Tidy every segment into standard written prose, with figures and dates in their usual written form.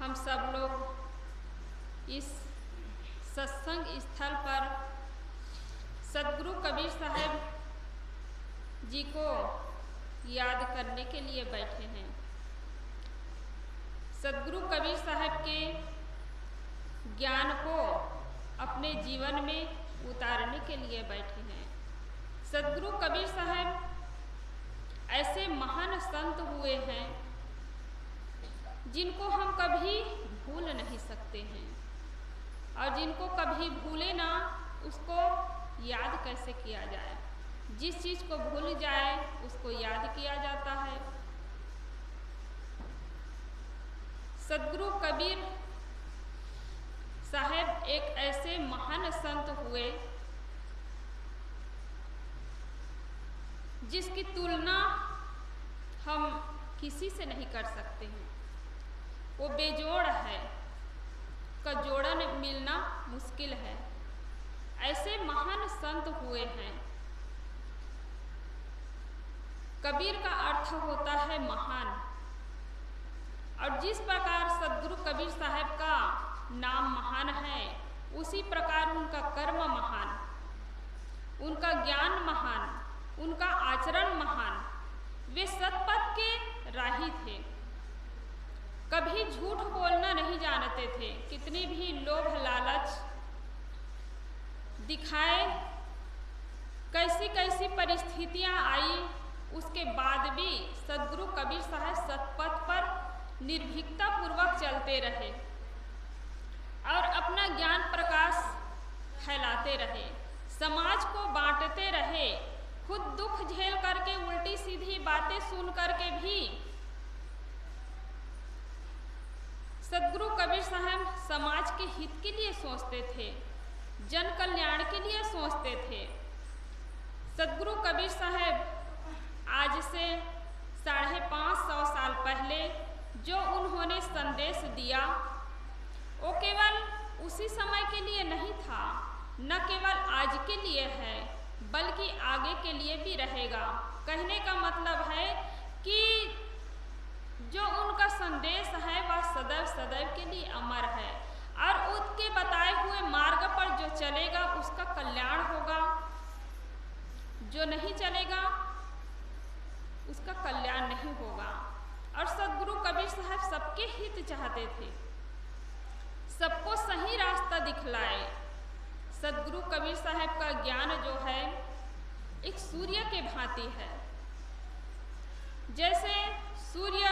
हम सब लोग इस सत्संग स्थल पर सदगुरु कबीर साहब जी को याद करने के लिए बैठे हैं। सदगुरु कबीर साहब के ज्ञान को अपने जीवन में उतारने के लिए बैठे हैं। सदगुरु कबीर साहब ऐसे महान संत हुए हैं जिनको हम कभी भूल नहीं सकते हैं, और जिनको कभी भूले ना उसको याद कैसे किया जाए। जिस चीज़ को भूल जाए उसको याद किया जाता है। सदगुरु कबीर साहब एक ऐसे महान संत हुए जिसकी तुलना हम किसी से नहीं कर सकते हैं। वो बेजोड़ है, का जोड़न मिलना मुश्किल है। ऐसे महान संत हुए हैं। कबीर का अर्थ होता है महान, और जिस प्रकार सदगुरु कबीर साहब का नाम महान है, उसी प्रकार उनका कर्म महान, उनका ज्ञान महान, उनका आचरण महान। वे सतपथ के राही थे, कभी झूठ बोलना नहीं जानते थे। कितनी भी लोभ लालच दिखाए, कैसी कैसी परिस्थितियां आई, उसके बाद भी सदगुरु कबीर साहब सतपथ पर निर्भीकता पूर्वक चलते रहे और अपना ज्ञान प्रकाश फैलाते रहे, समाज को बांटते रहे। खुद दुख झेल करके, उल्टी सीधी बातें सुन करके भी सदगुरु कबीर साहब समाज के हित के लिए सोचते थे, जन कल्याण के लिए सोचते थे। सदगुरु कबीर साहब आज से 550 साल पहले जो उन्होंने संदेश दिया, वो केवल उसी समय के लिए नहीं था, न केवल आज के लिए है, बल्कि आगे के लिए भी रहेगा। कहने का मतलब है कि जो उनका संदेश है वह सदैव सदैव के लिए अमर है, और उनके बताए हुए मार्ग पर जो चलेगा उसका कल्याण होगा, जो नहीं चलेगा उसका कल्याण नहीं होगा। और सदगुरु कबीर साहब सबके हित चाहते थे, सबको सही रास्ता दिखलाए। सदगुरु कबीर साहब का ज्ञान जो है एक सूर्य के भांति है। जैसे सूर्य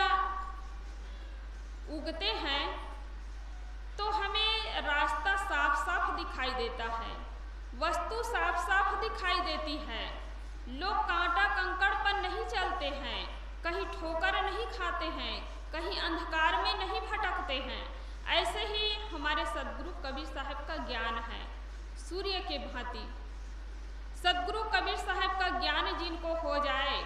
उगते हैं तो हमें रास्ता साफ साफ दिखाई देता है, वस्तु साफ साफ दिखाई देती है। लोग कांटा कंकड़ पर नहीं चलते हैं, कहीं ठोकर नहीं खाते हैं, कहीं अंधकार में नहीं भटकते हैं। ऐसे ही हमारे सदगुरु कबीर साहब का ज्ञान है, सूर्य के भांति। सदगुरु कबीर साहब का ज्ञान जिनको हो जाए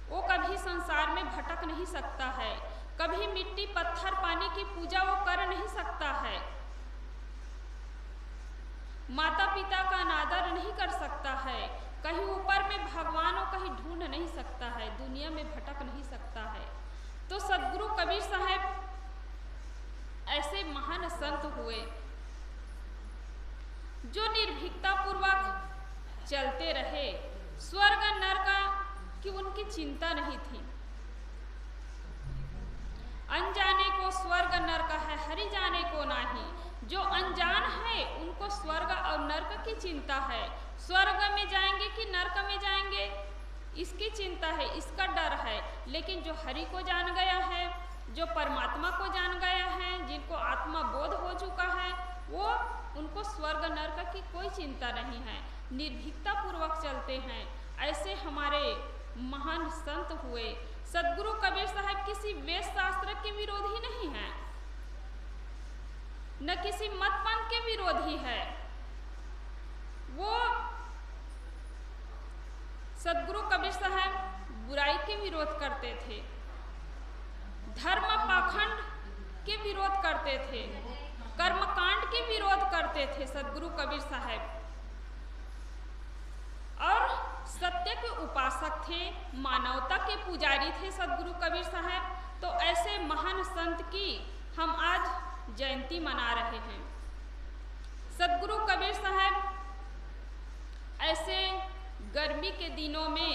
वो कभी संसार में भटक नहीं सकता है, कभी मिट्टी पत्थर पानी की पूजा वो कर नहीं सकता है, माता पिता का अनादर नहीं कर सकता है, कहीं ऊपर में भगवान को कहीं ढूंढ नहीं सकता है, दुनिया में भटक नहीं सकता है। तो सदगुरु कबीर साहब ऐसे महान संत हुए जो निर्भीकता पूर्वक चलते रहे। स्वर्ग नरक की उनकी चिंता नहीं थी। अनजाने को स्वर्ग नरक है, हरि जाने को नहीं। जो अनजान है उनको स्वर्ग और नरक की चिंता है। स्वर्ग में जाएंगे कि नरक में जाएंगे इसकी चिंता है, इसका डर है। लेकिन जो हरि को जान गया है, जो परमात्मा को जान गया है, जिनको आत्मा बोध हो चुका है, वो उनको स्वर्ग नरक की कोई चिंता नहीं है, निर्भीकता पूर्वक चलते हैं। ऐसे हमारे महान संत हुए। सदगुरु कबीर साहब किसी वेद शास्त्र के विरोधी नहीं हैं, न किसी मत पंथ के विरोधी है। वो सदगुरु कबीर साहब बुराई के विरोध करते थे, धर्म पाखंड के विरोध करते थे, कर्मकांड के विरोध करते थे सदगुरु कबीर साहब, और सत्य के उपासक थे, मानवता के पुजारी थे सदगुरु कबीर साहब। तो ऐसे महान संत की हम आज जयंती मना रहे हैं। सदगुरु कबीर साहब ऐसे गर्मी के दिनों में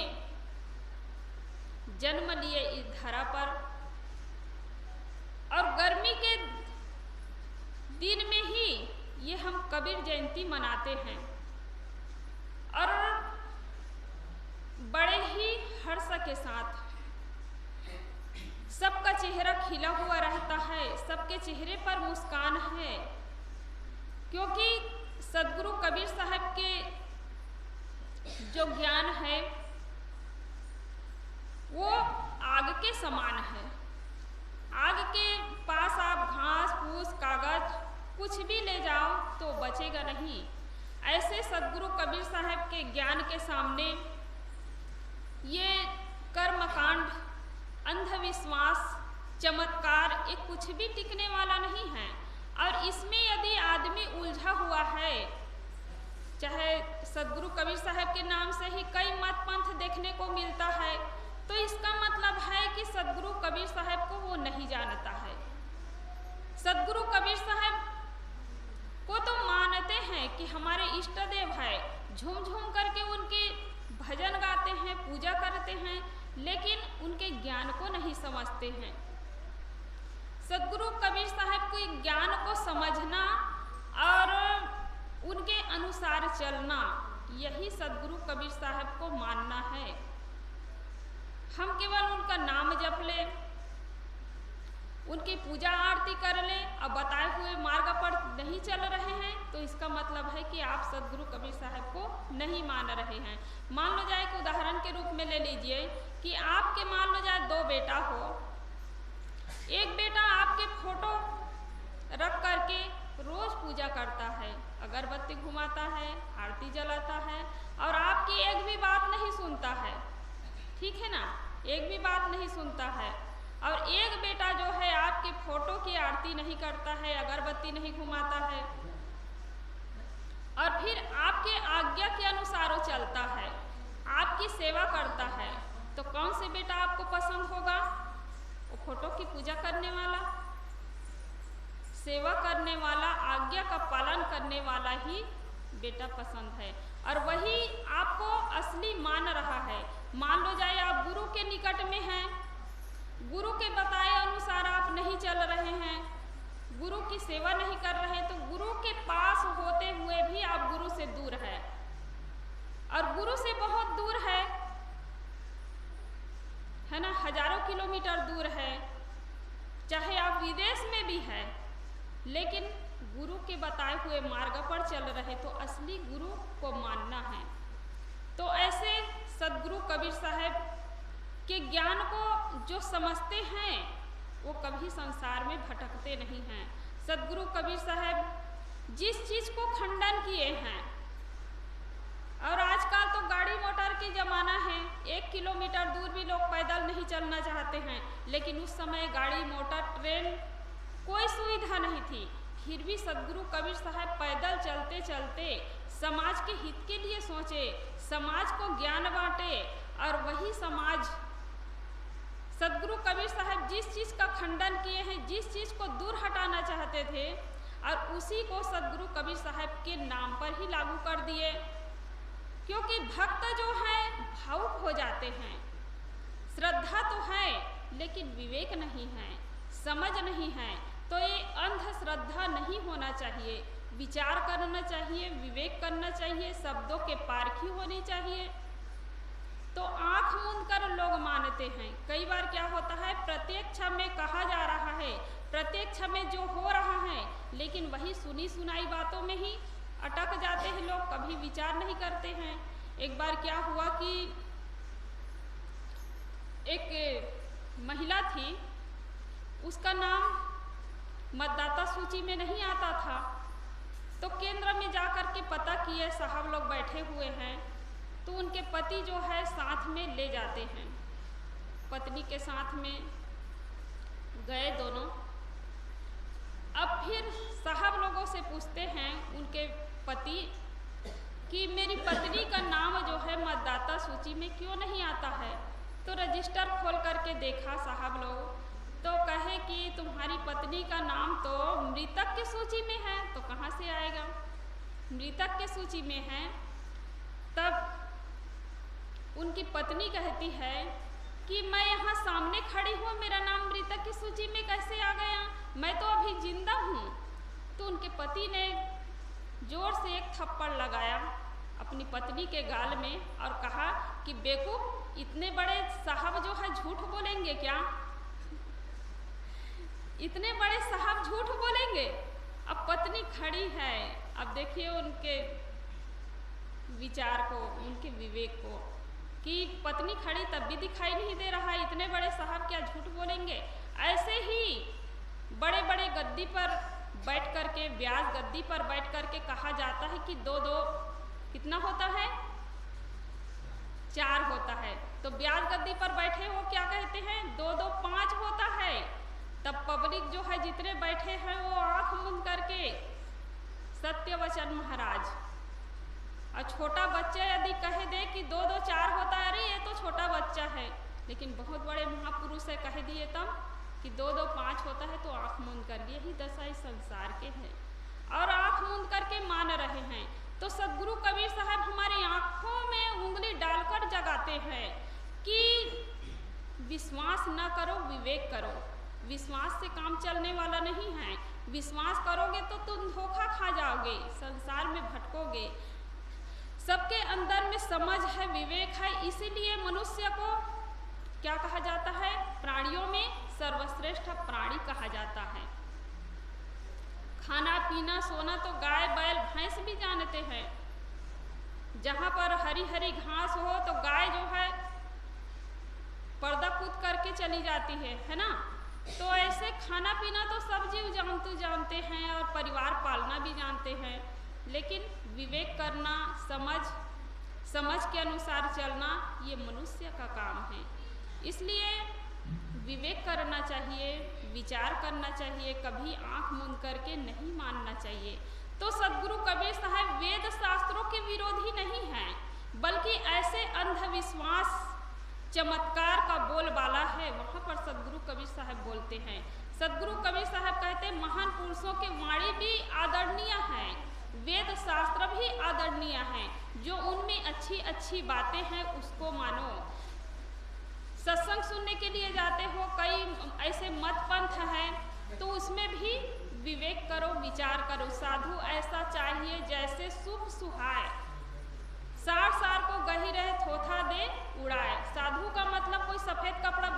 जन्म लिए इस धरा पर, और गर्मी के दिन में ही ये हम कबीर जयंती मनाते हैं और बड़े ही हर्ष के साथ सबका चेहरा खिला हुआ रहता है, सबके चेहरे पर मुस्कान है, क्योंकि सदगुरु कबीर साहब के जो ज्ञान है वो आग के समान है। आग के पास आप घास फूस कागज कुछ भी ले जाओ तो बचेगा नहीं। ऐसे सदगुरु कबीर साहब के ज्ञान के सामने ये कर्मकांड, अंधविश्वास, चमत्कार ये कुछ भी टिकने वाला नहीं है। और इसमें यदि आदमी उलझा हुआ है, चाहे सदगुरु कबीर साहब के नाम से ही कई मत पंथ देखने को मिलता है, तो इसका मतलब है कि सदगुरु कबीर साहब को वो नहीं जानता है। सदगुरु कबीर साहब को तो मानते हैं कि हमारे इष्ट देव है, झूम झूम करके उनके भजन गाते हैं, पूजा करते हैं, लेकिन उनके ज्ञान को नहीं समझते हैं। सदगुरु कबीर साहब को ज्ञान को समझना और उनके अनुसार चलना, यही सदगुरु कबीर साहब को मानना है। हम केवल उनका नाम जप ले, उनकी पूजा आरती कर ले और बताए हुए मार्ग पर नहीं चल रहे हैं, तो इसका मतलब है कि आप सदगुरु कबीर साहब को नहीं मान रहे हैं। मान लो जाए कि उदाहरण के रूप में ले लीजिए कि आपके मान लो जाए 2 बेटा हो। एक बेटा आपके फोटो रख करके रोज पूजा करता है, अगरबत्ती घुमाता है, आरती जलाता है, और आपकी एक भी बात नहीं सुनता है, ठीक है ना, एक भी बात नहीं सुनता है। और एक बेटा जो है आपके फोटो की आरती नहीं करता है, अगरबत्ती नहीं घुमाता है, और फिर आपके आज्ञा के अनुसार वो चलता है, आपकी सेवा करता है, तो कौन से बेटा आपको पसंद होगा? वो फोटो की पूजा करने वाला, सेवा करने वाला, आज्ञा का पालन करने वाला ही बेटा पसंद है, और वही आपको असली मान रहा है। मान लो जाए आप गुरु के निकट में हैं, गुरु के बताए अनुसार आप नहीं चल रहे हैं, गुरु की सेवा नहीं कर रहे, तो गुरु के पास होते हुए भी आप गुरु से दूर है, और गुरु से बहुत दूर है ना, हजारों किलोमीटर दूर है, चाहे आप विदेश में भी हैं, लेकिन गुरु के बताए हुए मार्ग पर चल रहे, तो असली गुरु को मानना है। तो ऐसे सदगुरु कबीर साहब के ज्ञान को जो समझते हैं वो कभी संसार में भटकते नहीं हैं। सदगुरु कबीर साहब जिस चीज़ को खंडन किए हैं, और आजकल तो गाड़ी मोटर की ज़माना है, 1 किलोमीटर दूर भी लोग पैदल नहीं चलना चाहते हैं, लेकिन उस समय गाड़ी मोटर ट्रेन कोई सुविधा नहीं थी, फिर भी सदगुरु कबीर साहब पैदल चलते चलते समाज के हित के लिए सोचे, समाज को ज्ञान बांटे, और वही समाज सदगुरु कबीर साहब जिस चीज़ का खंडन किए हैं, जिस चीज़ को दूर हटाना चाहते थे, और उसी को सदगुरु कबीर साहब के नाम पर ही लागू कर दिए। क्योंकि भक्त जो हैं भावुक हो जाते हैं, श्रद्धा तो है लेकिन विवेक नहीं है, समझ नहीं है, तो ये अंधश्रद्धा नहीं होना चाहिए, विचार करना चाहिए, विवेक करना चाहिए, शब्दों के पारखी होनी चाहिए। तो आँख मूंद कर लोग मानते हैं। कई बार क्या होता है, प्रत्यक्ष में कहा जा रहा है, प्रत्यक्ष में जो हो रहा है, लेकिन वही सुनी सुनाई बातों में ही अटक जाते हैं लोग, कभी विचार नहीं करते हैं। एक बार क्या हुआ कि एक महिला थी, उसका नाम मतदाता सूची में नहीं आता था, तो केंद्र में जाकर के पता किए, साहब लोग बैठे हुए हैं, तो उनके पति जो है साथ में ले जाते हैं, पत्नी के साथ में गए दोनों। अब फिर साहब लोगों से पूछते हैं उनके पति कि मेरी पत्नी का नाम जो है मतदाता सूची में क्यों नहीं आता है। तो रजिस्टर खोल करके देखा साहब लोग, तो कहे कि तुम्हारी पत्नी का नाम तो मृतक की सूची में है, तो कहाँ से आएगा? मृतक की सूची में है। तब उनकी पत्नी कहती है कि मैं यहाँ सामने खड़ी हूँ, मेरा नाम मृतक की सूची में कैसे आ गया? मैं तो अभी जिंदा हूँ। तो उनके पति ने जोर से एक थप्पड़ लगाया अपनी पत्नी के गाल में और कहा कि बेवकूफ, इतने बड़े साहब जो है झूठ बोलेंगे क्या? इतने बड़े साहब झूठ बोलेंगे? अब पत्नी खड़ी है, अब देखिए उनके विचार को, उनके विवेक को, कि पत्नी खड़ी तब भी दिखाई नहीं दे रहा, इतने बड़े साहब क्या झूठ बोलेंगे? ऐसे ही बड़े बड़े गद्दी पर बैठ करके, ब्याज गद्दी पर बैठ करके कहा जाता है कि दो दो कितना होता है? 4 होता है। तो ब्याज गद्दी पर बैठे वो क्या कहते हैं? 2 2 5 होता है। तब पब्लिक जो है जितने बैठे हैं वो आंख मूंद करके सत्य वचन महाराज, और छोटा बच्चा यदि कह दे कि 2 2 4 होता है, अरे ये तो छोटा बच्चा है, लेकिन बहुत बड़े महापुरुष है कह दिए तब कि 2 2 5 होता है, तो आंख मूंद कर, यही दशा इस संसार के है और आंख मूंद करके मान रहे हैं। तो सदगुरु कबीर साहब हमारी आंखों में उंगली डालकर जगाते हैं कि विश्वास न करो, विवेक करो। विश्वास से काम चलने वाला नहीं है। विश्वास करोगे तो तुम धोखा खा जाओगे, संसार में भटकोगे। सबके अंदर में समझ है, विवेक है, इसीलिए मनुष्य को क्या कहा जाता है? प्राणियों में सर्वश्रेष्ठ प्राणी कहा जाता है। खाना पीना सोना तो गाय बैल भैंस भी जानते हैं। जहाँ पर हरी हरी घास हो तो गाय जो है पर्दा कूद करके चली जाती है ना? तो ऐसे खाना पीना तो सब जीव जानते हैं और परिवार पालना भी जानते हैं, लेकिन विवेक करना, समझ के अनुसार चलना, ये मनुष्य का काम है। इसलिए विवेक करना चाहिए, विचार करना चाहिए, कभी आंख मूंद करके नहीं मानना चाहिए। तो सदगुरु कबीर साहब वेद शास्त्रों के विरोधी नहीं हैं, बल्कि ऐसे अंधविश्वास चमत्कार का बोलबाला है, वहाँ पर सदगुरु कबीर साहब बोलते हैं। सदगुरु कबीर साहब कहते हैं महान पुरुषों की वाणी भी आदरणीय है, वेद शास्त्र भी आदरणीय है, जो उनमें अच्छी अच्छी बातें हैं उसको मानो। सत्संग सुनने के लिए जाते हो, कई ऐसे मत पंथ हैं, तो उसमें भी विवेक करो, विचार करो। साधु ऐसा चाहिए जैसे शुभ सुहाए, सार सार को गही रहे थोथा दे उड़ाए। साधु का मतलब कोई सफेद कपड़ा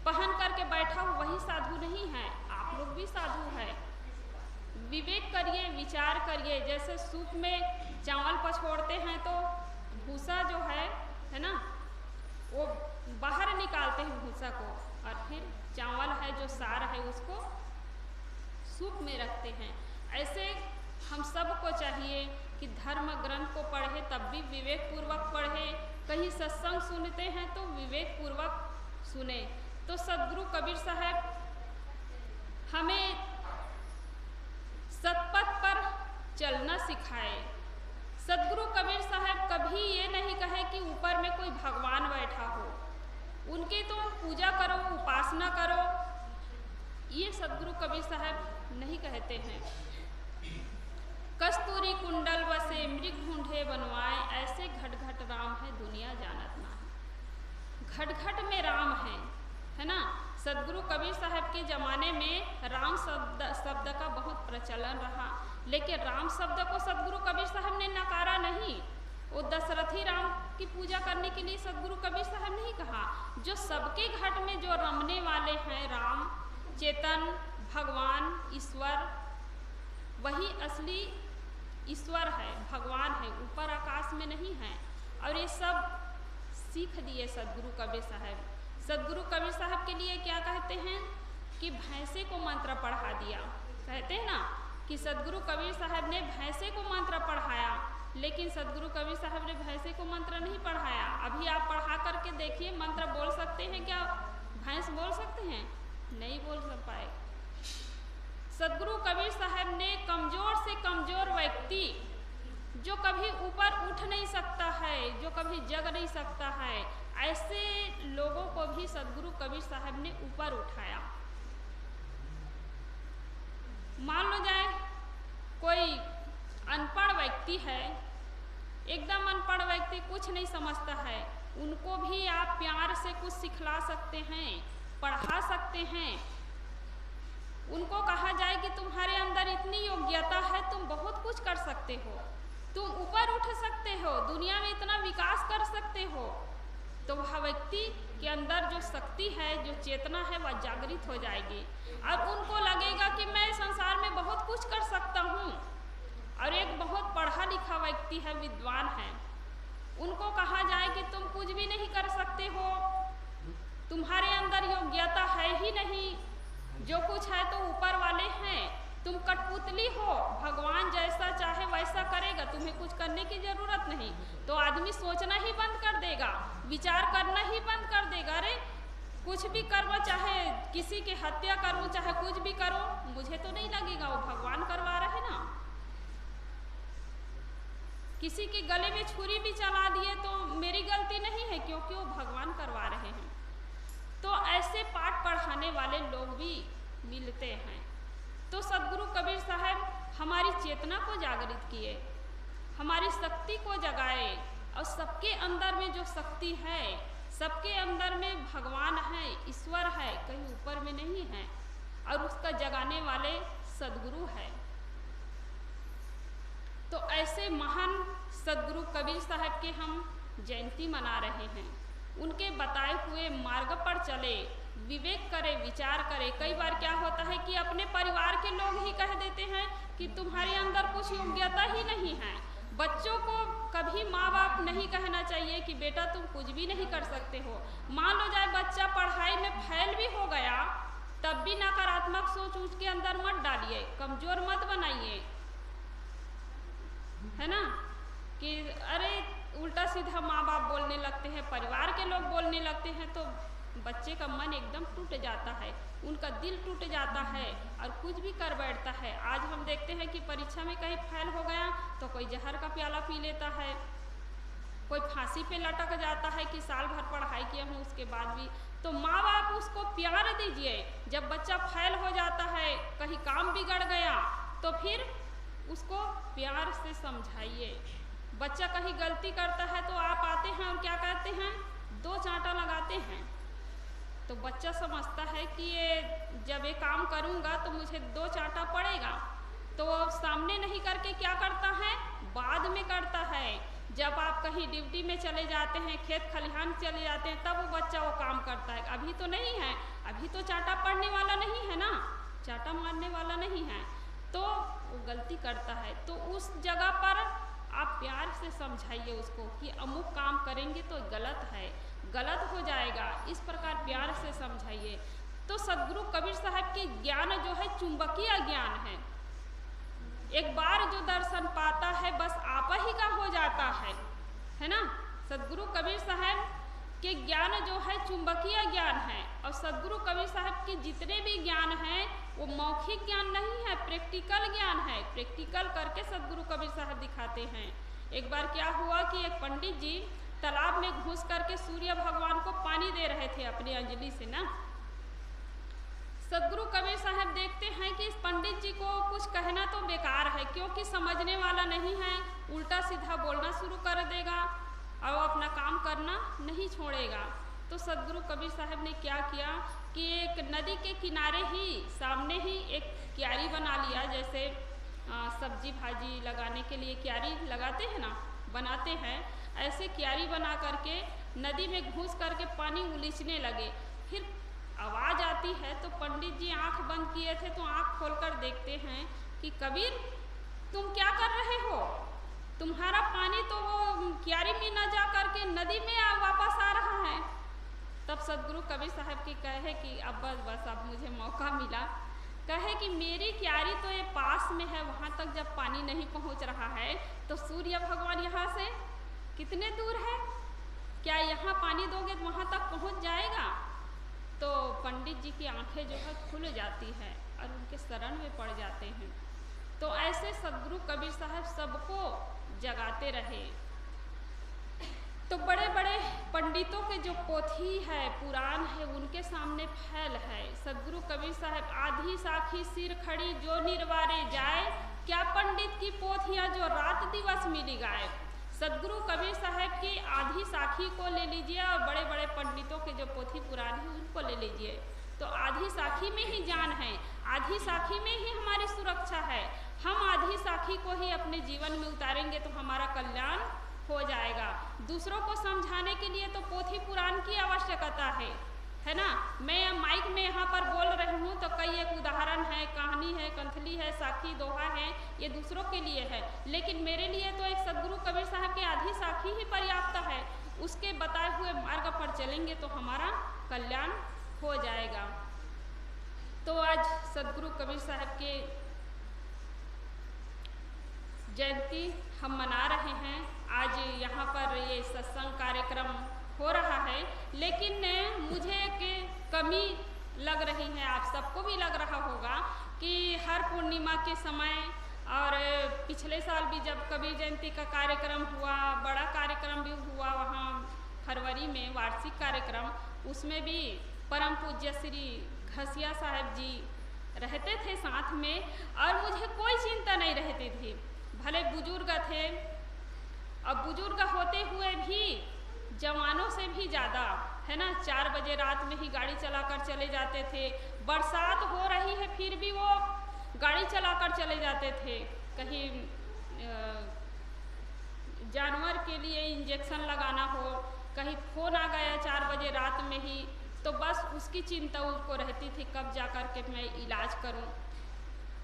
पहन करके बैठा हो वही साधु नहीं है, आप लोग भी साधु है। विवेक करिए, विचार करिए। जैसे सूप में चावल पछोड़ते हैं तो भूसा जो है ना, वो बाहर निकालते हैं भूसा को, और फिर चावल है जो सार है उसको सूप में रखते हैं। ऐसे हम सबको चाहिए कि धर्म ग्रंथ को पढ़े तब भी विवेक पूर्वक पढ़े, कहीं सत्संग सुनते हैं तो विवेक पूर्वक सुने। तो सदगुरु कबीर साहब हमें सतपथ पर चलना सिखाए। सदगुरु कबीर साहब कभी ये नहीं कहे कि ऊपर में कोई भगवान बैठा हो, उनकी तो पूजा करो, उपासना करो, ये सदगुरु कबीर साहब नहीं कहते हैं। कस्तूरी कुंडल बसे मृग ढूंढे बनवाए, ऐसे घट घट राम है दुनिया जानत ना। घट घट में राम है ना? सदगुरु कबीर साहब के ज़माने में राम शब्द का बहुत प्रचलन रहा, लेकिन राम शब्द को सदगुरु कबीर साहब ने नकारा नहीं। वो दशरथी राम की पूजा करने के लिए सदगुरु कबीर साहब नहीं कहा। जो सबके घट में जो रमने वाले हैं, राम, चेतन, भगवान, ईश्वर, वही असली ईश्वर है, भगवान है, ऊपर आकाश में नहीं है। और ये सब सीख दिए सदगुरु कबीर साहब। सदगुरु कबीर साहब के लिए क्या कहते हैं कि भैंसे को मंत्र पढ़ा दिया। कहते हैं ना कि सदगुरु कबीर साहब ने भैंसे को मंत्र पढ़ाया, लेकिन सदगुरु कबीर साहब ने भैंसे को मंत्र नहीं पढ़ाया। अभी आप पढ़ा करके देखिए, मंत्र बोल सकते हैं क्या? भैंस बोल सकते हैं? नहीं बोल पाए। सदगुरु कबीर साहब ने कमज़ोर से कमज़ोर व्यक्ति जो कभी ऊपर उठ नहीं सकता है, जो कभी जग नहीं सकता है, ऐसे लोगों को भी सदगुरु कबीर साहब ने ऊपर उठाया। मान लो जाए कोई अनपढ़ व्यक्ति है, एकदम अनपढ़ व्यक्ति कुछ नहीं समझता है, उनको भी आप प्यार से कुछ सिखला सकते हैं, पढ़ा सकते हैं। उनको कहा जाए कि तुम्हारे अंदर इतनी योग्यता है, तुम बहुत कुछ कर सकते हो, तुम ऊपर उठ सकते हो, दुनिया में इतना विकास कर सकते हो, तो वह व्यक्ति के अंदर जो शक्ति है, जो चेतना है, वह जागृत हो जाएगी और उनको लगेगा कि मैं संसार में बहुत कुछ कर सकता हूँ। और एक बहुत पढ़ा लिखा व्यक्ति है, विद्वान है, उनको कहा जाए कि तुम कुछ भी नहीं कर सकते हो, तुम्हारे अंदर योग्यता है ही नहीं, जो कुछ है तो ऊपर वाले हैं, तुम कठपुतली हो, भगवान जैसा चाहे वैसा करेगा, तुम्हें कुछ करने की जरूरत नहीं। तो आदमी सोचना ही बंद कर देगा, विचार करना ही बंद कर देगा। अरे कुछ भी करो, चाहे किसी की हत्या करो, चाहे कुछ भी करो, मुझे तो नहीं लगेगा, वो भगवान करवा रहे ना। किसी के गले में छुरी भी चला दिए तो मेरी गलती नहीं है, क्योंकि वो भगवान करवा रहे हैं। तो ऐसे पाठ पढ़ाने वाले लोग भी मिलते हैं। तो सदगुरु कबीर साहब हमारी चेतना को जागृत किए, हमारी शक्ति को जगाए, और सबके अंदर में जो शक्ति है, सबके अंदर में भगवान है, ईश्वर है, कहीं ऊपर में नहीं है, और उसका जगाने वाले सदगुरु है। तो ऐसे महान सदगुरु कबीर साहब के हम जयंती मना रहे हैं। उनके बताए हुए मार्ग पर चले, विवेक करे, विचार करे। कई बार क्या होता है कि अपने परिवार के लोग ही कह देते हैं कि तुम्हारे अंदर कुछ योग्यता ही नहीं है। बच्चों को कभी माँ बाप नहीं कहना चाहिए कि बेटा तुम कुछ भी नहीं कर सकते हो। मान लो जाए बच्चा पढ़ाई में फेल भी हो गया, तब भी नकारात्मक सोच उसके अंदर मत डालिए, कमजोर मत बनाइए, है ना। कि अरे उल्टा सीधा माँ बाप बोलने लगते हैं, परिवार के लोग बोलने लगते हैं, तो बच्चे का मन एकदम टूट जाता है, उनका दिल टूट जाता है और कुछ भी कर बैठता है। आज हम देखते हैं कि परीक्षा में कहीं फेल हो गया तो कोई जहर का प्याला पी लेता है, कोई फांसी पे लटक जाता है कि साल भर पढ़ाई किया हूँ उसके बाद भी। तो माँ बाप उसको प्यार दीजिए। जब बच्चा फेल हो जाता है, कहीं काम बिगड़ गया, तो फिर उसको प्यार से समझाइए। बच्चा कहीं गलती करता है तो आप आते हैं और क्या कहते हैं, 2 चांटा लगाते हैं। तो बच्चा समझता है कि ये जब ये काम करूँगा तो मुझे 2 चांटा पड़ेगा, तो अब सामने नहीं करके क्या करता है, बाद में करता है। जब आप कहीं ड्यूटी में चले जाते हैं, खेत खलिहान चले जाते हैं, तब वो बच्चा वो काम करता है। अभी तो नहीं है, अभी तो चांटा पड़ने वाला नहीं है ना, चांटा मारने वाला नहीं है, तो वो गलती करता है। तो उस जगह पर आप प्यार से समझाइए उसको कि अमुक काम करेंगे तो गलत है, गलत हो जाएगा, इस प्रकार प्यार से समझाइए। तो सदगुरु कबीर साहब के ज्ञान जो है चुंबकीय ज्ञान है। एक बार जो दर्शन पाता है बस आप ही का हो जाता है ना। सदगुरु कबीर साहब के ज्ञान जो है चुंबकीय ज्ञान है, और सदगुरु कबीर साहब के जितने भी ज्ञान हैं वो मौखिक ज्ञान नहीं है, प्रैक्टिकल ज्ञान है। प्रैक्टिकल करके सदगुरु कबीर साहब दिखाते हैं। एक बार क्या हुआ कि एक पंडित जी तालाब में घुस करके सूर्य भगवान को पानी दे रहे थे अपनी अंजलि से ना। सदगुरु कबीर साहब देखते हैं कि इस पंडित जी को कुछ कहना तो बेकार है, क्योंकि समझने वाला नहीं है, उल्टा सीधा बोलना शुरू कर देगा और वो अपना काम करना नहीं छोड़ेगा। तो सदगुरु कबीर साहब ने क्या किया कि एक नदी के किनारे ही सामने ही एक क्यारी बना लिया, जैसे सब्जी भाजी लगाने के लिए क्यारी लगाते हैं ना, बनाते हैं, ऐसे क्यारी बना करके नदी में घुस करके पानी उलीचने लगे। फिर आवाज़ आती है तो पंडित जी आंख बंद किए थे, तो आंख खोलकर देखते हैं कि कबीर तुम क्या कर रहे हो, तुम्हारा पानी तो वो क्यारी में न जा करके नदी में वापस आ रहा है। तब सदगुरु कबीर साहब की कहे कि अब बस अब मुझे मौका मिला, कहे कि मेरी क्यारी तो ये पास में है, वहाँ तक जब पानी नहीं पहुँच रहा है तो सूर्य भगवान यहाँ से कितने दूर है, क्या यहाँ पानी दोगे तो वहाँ तक पहुँच जाएगा। तो पंडित जी की आंखें जो है खुल जाती है और उनके शरण में पड़ जाते हैं। तो ऐसे सदगुरु कबीर साहब सबको जगाते रहे। तो बड़े बड़े पंडितों के जो पोथी है, पुराण है, उनके सामने फैल है। सदगुरु कबीर साहब, आधी साखी सिर खड़ी जो निर्वारे जाए, क्या पंडित की पोथियाँ जो रात दिवस मिली गाए। सदगुरु कबीर साहब की आधी साखी को ले लीजिए और बड़े बड़े पंडितों के जो पोथी पुरानी है उनको ले लीजिए, तो आधी साखी में ही जान है, आधी साखी में ही हमारी सुरक्षा है। हम आधी साखी को ही अपने जीवन में उतारेंगे तो हमारा कल्याण हो जाएगा। दूसरों को समझाने के लिए तो पोथी पुराण की आवश्यकता है ना। मैं माइक में यहाँ पर बोल रही हूँ तो कई एक उदाहरण है, कहानी है, कंथली है, साखी दोहा है, ये दूसरों के लिए है, लेकिन मेरे लिए तो एक सदगुरु कबीर साहब की आधी साखी ही पर्याप्त है। उसके बताए हुए मार्ग पर चलेंगे तो हमारा कल्याण हो जाएगा। तो आज सदगुरु कबीर साहब के जयंती हम मना रहे हैं। आज यहाँ पर ये सत्संग कार्यक्रम हो रहा है, लेकिन मुझे एक कमी लग रही है, आप सबको भी लग रहा होगा कि हर पूर्णिमा के समय और पिछले साल भी जब कबीर जयंती का कार्यक्रम हुआ, बड़ा कार्यक्रम भी हुआ वहाँ फरवरी में, वार्षिक कार्यक्रम, उसमें भी परम पूज्य श्री घसिया साहब जी रहते थे साथ में और मुझे कोई चिंता नहीं रहती थी। भले बुजुर्ग थे, अब बुजुर्ग होते हुए भी जवानों से भी ज़्यादा है ना, 4 बजे रात में ही गाड़ी चलाकर चले जाते थे। बरसात हो रही है फिर भी वो गाड़ी चलाकर चले जाते थे। कहीं जानवर के लिए इंजेक्शन लगाना हो, कहीं फोन आ गया 4 बजे रात में ही, तो बस उसकी चिंता उनको रहती थी कब जा कर के मैं इलाज करूं।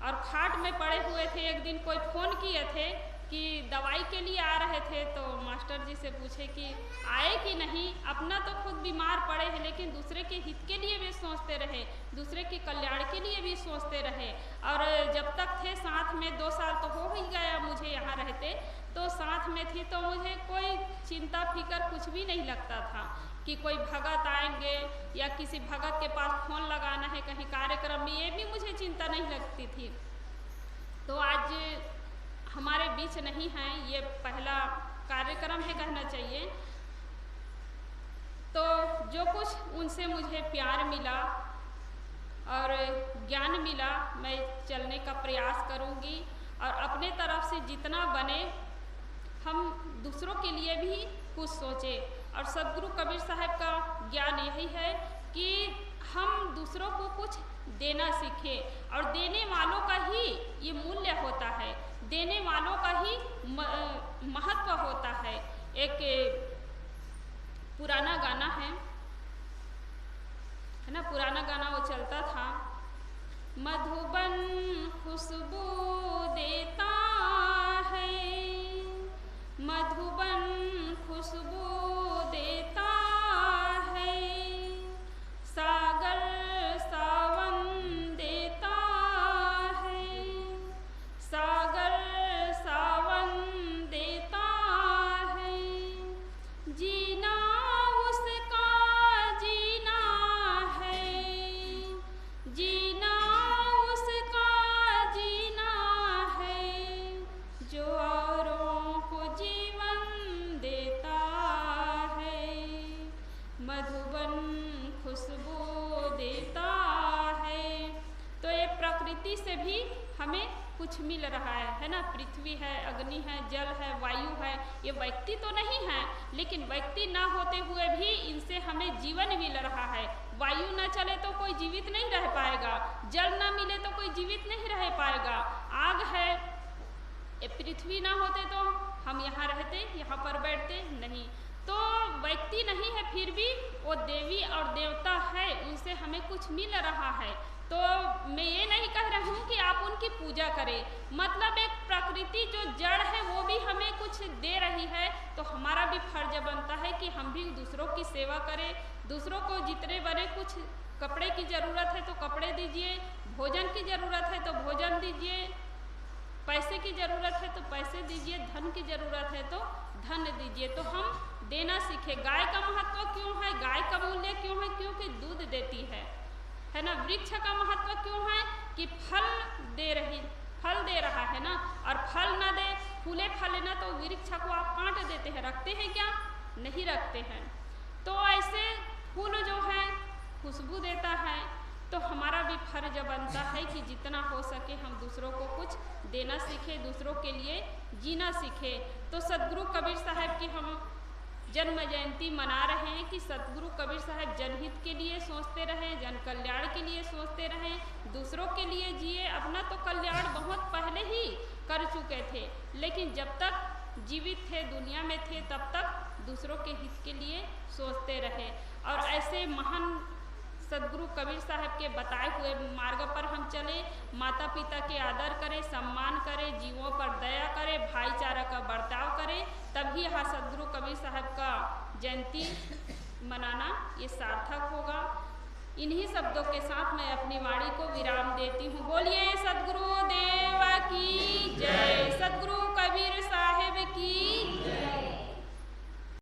और खाट में पड़े हुए थे, एक दिन कोई फ़ोन किए थे कि दवाई के लिए आ रहे थे, तो मास्टर जी से पूछे कि आए कि नहीं। अपना तो खुद बीमार पड़े हैं लेकिन दूसरे के हित के लिए भी सोचते रहे, दूसरे के कल्याण के लिए भी सोचते रहे। और जब तक थे साथ में, 2 साल तो हो ही गया मुझे यहाँ रहते, तो साथ में थी तो मुझे कोई चिंता फिकर कुछ भी नहीं लगता था कि कोई भगत आएंगे या किसी भगत के पास फ़ोन लगाना है कहीं कार्यक्रम में, ये भी मुझे चिंता नहीं लगती थी। तो आज हमारे बीच नहीं है, ये पहला कार्यक्रम है कहना चाहिए। तो जो कुछ उनसे मुझे प्यार मिला और ज्ञान मिला, मैं चलने का प्रयास करूँगी और अपने तरफ से जितना बने हम दूसरों के लिए भी कुछ सोचें। और सदगुरु कबीर साहब का ज्ञान यही है कि हम दूसरों को कुछ देना सीखें और देने वालों का ही ये मूल्य होता है, देने वालों का ही महत्व होता है। एक पुराना गाना है ना, पुराना गाना वो चलता था, मधुबन खुशबू देता है, मधुबन खुशबू देता है, सागर सावन देता है, सागर सावन देता है, जीना उसका जीना है, जीना उसका जीना है, जो औरों को जीवन देता है, मधुबन खुशबू देता है। तो ये प्रकृति से भी हमें कुछ मिल रहा है ना, पृथ्वी है, अग्नि है, जल है, वायु है, ये व्यक्ति तो नहीं है लेकिन व्यक्ति ना होते हुए भी इनसे हमें जीवन मिल रहा है। वायु ना चले तो कोई जीवित नहीं रह पाएगा, जल ना मिले तो कोई जीवित नहीं रह पाएगा, आग है, ये पृथ्वी ना होते तो हम यहाँ रहते, यहाँ पर बैठते नहीं। तो व्यक्ति नहीं है फिर भी वो देवी और देवता है, उनसे हमें कुछ मिल रहा है। तो मैं ये नहीं कह रही हूँ कि आप उनकी पूजा करें, मतलब एक प्रकृति जो जड़ है वो भी हमें कुछ दे रही है, तो हमारा भी फर्ज बनता है कि हम भी दूसरों की सेवा करें, दूसरों को जितने बने, कुछ कपड़े की ज़रूरत है तो कपड़े दीजिए, भोजन की ज़रूरत है तो भोजन दीजिए, पैसे की ज़रूरत है तो पैसे दीजिए, धन की ज़रूरत है तो धन दीजिए। तो हम देना सीखें। गाय का महत्व क्यों है, गाय का मूल्य क्यों है, क्योंकि दूध देती है ना। वृक्ष का महत्व क्यों है कि फल दे रहा है ना, और फल ना दे, फूले फले ना, तो वृक्ष को आप काट देते हैं, रखते हैं क्या, नहीं रखते हैं। तो ऐसे फूल जो है खुशबू देता है, तो हमारे फर्ज बनता है कि जितना हो सके हम दूसरों को कुछ देना सीखें, दूसरों के लिए जीना सीखें। तो सदगुरु कबीर साहब की हम जन्म जयंती मना रहे हैं कि सदगुरु कबीर साहब जनहित के लिए सोचते रहें, जन कल्याण के लिए सोचते रहें, दूसरों के लिए जिए। अपना तो कल्याण बहुत पहले ही कर चुके थे, लेकिन जब तक जीवित थे, दुनिया में थे, तब तक दूसरों के हित के लिए सोचते रहे। और ऐसे महान सदगुरु कबीर साहब के बताए हुए मार्ग पर हम चले, माता पिता के आदर करें, सम्मान करें, जीवों पर दया करें, भाईचारा का बर्ताव करें, तभी यहाँ सदगुरु कबीर साहब का जयंती मनाना ये सार्थक होगा। इन्हीं शब्दों के साथ मैं अपनी वाणी को विराम देती हूँ। बोलिए सदगुरु देव की जय, सदगुरु कबीर साहब की जय।